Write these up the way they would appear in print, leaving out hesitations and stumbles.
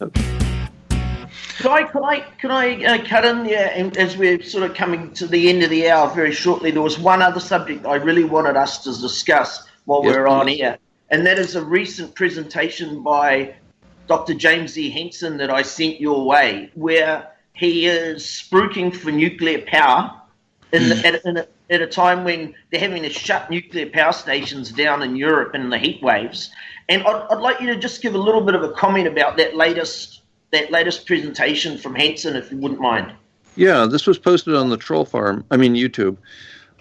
Could I cut in there? And as we're sort of coming to the end of the hour very shortly, there was one other subject I really wanted us to discuss while Yes, we're on please. air, and that is a recent presentation by Dr. James E. Hansen that I sent your way, where he is spruiking for nuclear power at a time when they're having to shut nuclear power stations down in Europe in the heat waves. And I'd like you to just give a little bit of a comment about that latest presentation from Hansen, if you wouldn't mind. Yeah, this was posted on the YouTube,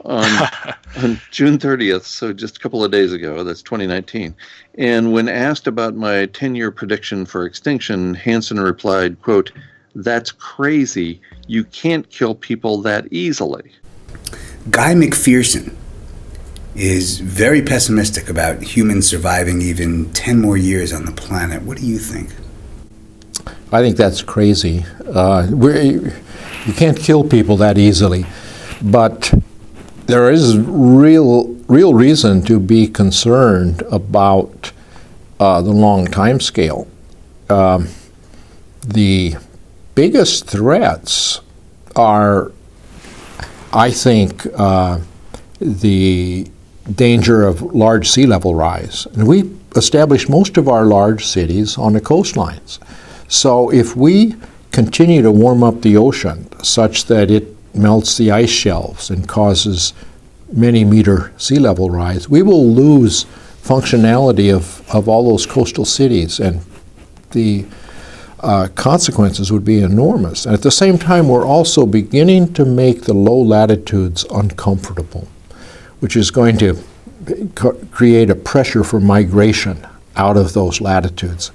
on June 30th, so just a couple of days ago. That's 2019. And when asked about my 10-year prediction for extinction, Hansen replied, quote, "That's crazy. You can't kill people that easily." Guy McPherson is very pessimistic about humans surviving even 10 more years on the planet. What do you think? I think that's crazy. You can't kill people that easily, but there is real reason to be concerned about the long time scale. The biggest threats are, I think, the danger of large sea level rise. And we established most of our large cities on the coastlines. So if we continue to warm up the ocean such that it melts the ice shelves and causes many meter sea level rise, we will lose functionality of all those coastal cities, and the consequences would be enormous. And at the same time, we're also beginning to make the low latitudes uncomfortable, which is going to create a pressure for migration out of those latitudes.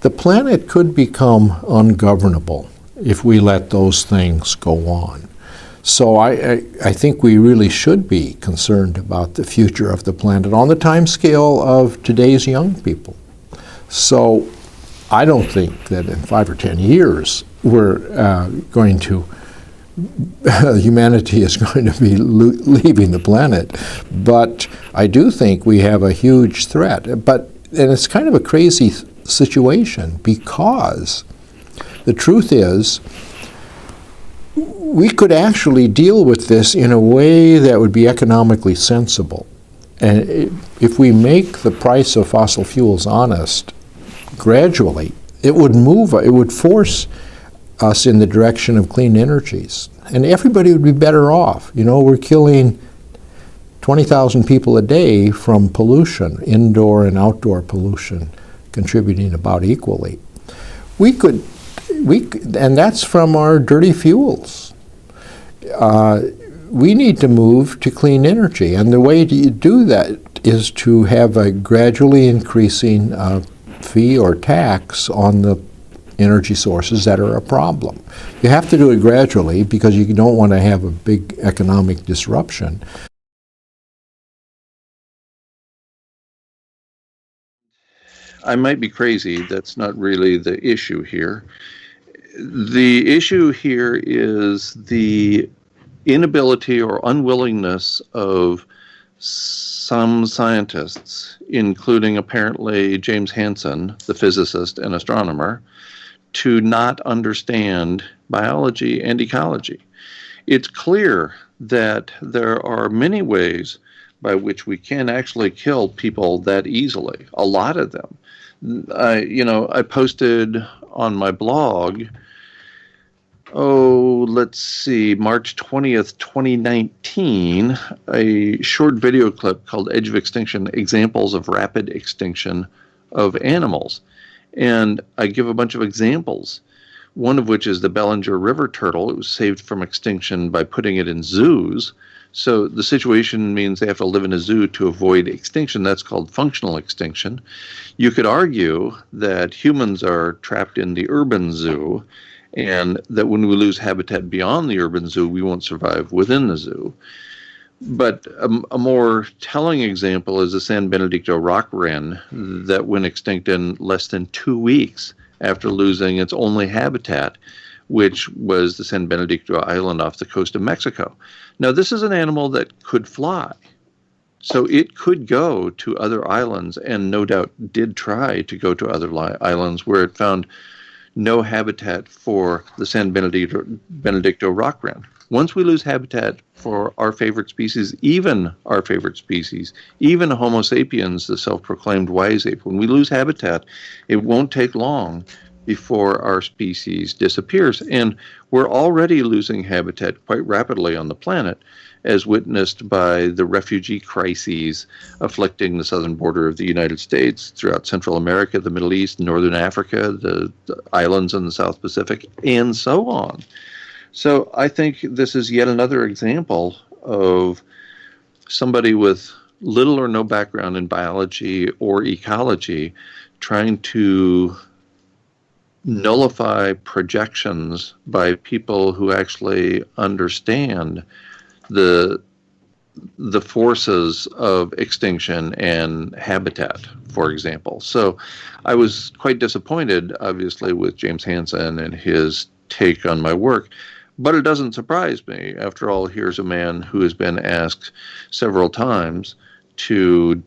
The planet could become ungovernable if we let those things go on. So I think we really should be concerned about the future of the planet on the time scale of today's young people. So I don't think that in 5 or 10 years humanity is going to be leaving the planet. But I do think we have a huge threat. And it's kind of a crazy situation, because the truth is we could actually deal with this in a way that would be economically sensible. And if we make the price of fossil fuels honest gradually, it would force us in the direction of clean energies. And everybody would be better off. You know, we're killing 20,000 people a day from pollution, indoor and outdoor pollution, contributing about equally. And that's from our dirty fuels. We need to move to clean energy, and the way to do that is to have a gradually increasing fee or tax on the energy sources that are a problem. You have to do it gradually because you don't want to have a big economic disruption. I might be crazy. That's not really the issue here. The issue here is the inability or unwillingness of some scientists, including apparently James Hansen, the physicist and astronomer, to not understand biology and ecology. It's clear that there are many ways by which we can actually kill people that easily, a lot of them. I posted on my blog, March 20th, 2019, a short video clip called Edge of Extinction, Examples of Rapid Extinction of Animals. And I give a bunch of examples, one of which is the Bellinger River turtle. It was saved from extinction by putting it in zoos. So the situation means they have to live in a zoo to avoid extinction. That's called functional extinction. You could argue that humans are trapped in the urban zoo, and that when we lose habitat beyond the urban zoo, we won't survive within the zoo. But a more telling example is the San Benedicto rock wren that went extinct in less than 2 weeks after losing its only habitat, which was the San Benedicto Island off the coast of Mexico. Now, this is an animal that could fly, so it could go to other islands, and no doubt did try to go to other islands where it found no habitat for the San Benedicto rock wren. Once we lose habitat for our favorite species, even Homo sapiens, the self-proclaimed wise ape, when we lose habitat, it won't take long before our species disappears. And we're already losing habitat quite rapidly on the planet, as witnessed by the refugee crises afflicting the southern border of the United States, throughout Central America, the Middle East, Northern Africa, the islands in the South Pacific, and so on. So I think this is yet another example of somebody with little or no background in biology or ecology trying to nullify projections by people who actually understand the forces of extinction and habitat, for example. So I was quite disappointed, obviously, with James Hansen and his take on my work. But it doesn't surprise me. After all, here's a man who has been asked several times to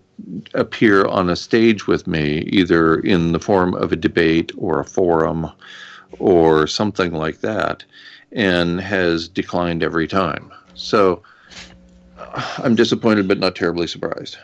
appear on a stage with me, either in the form of a debate or a forum or something like that, and has declined every time. So I'm disappointed, but not terribly surprised.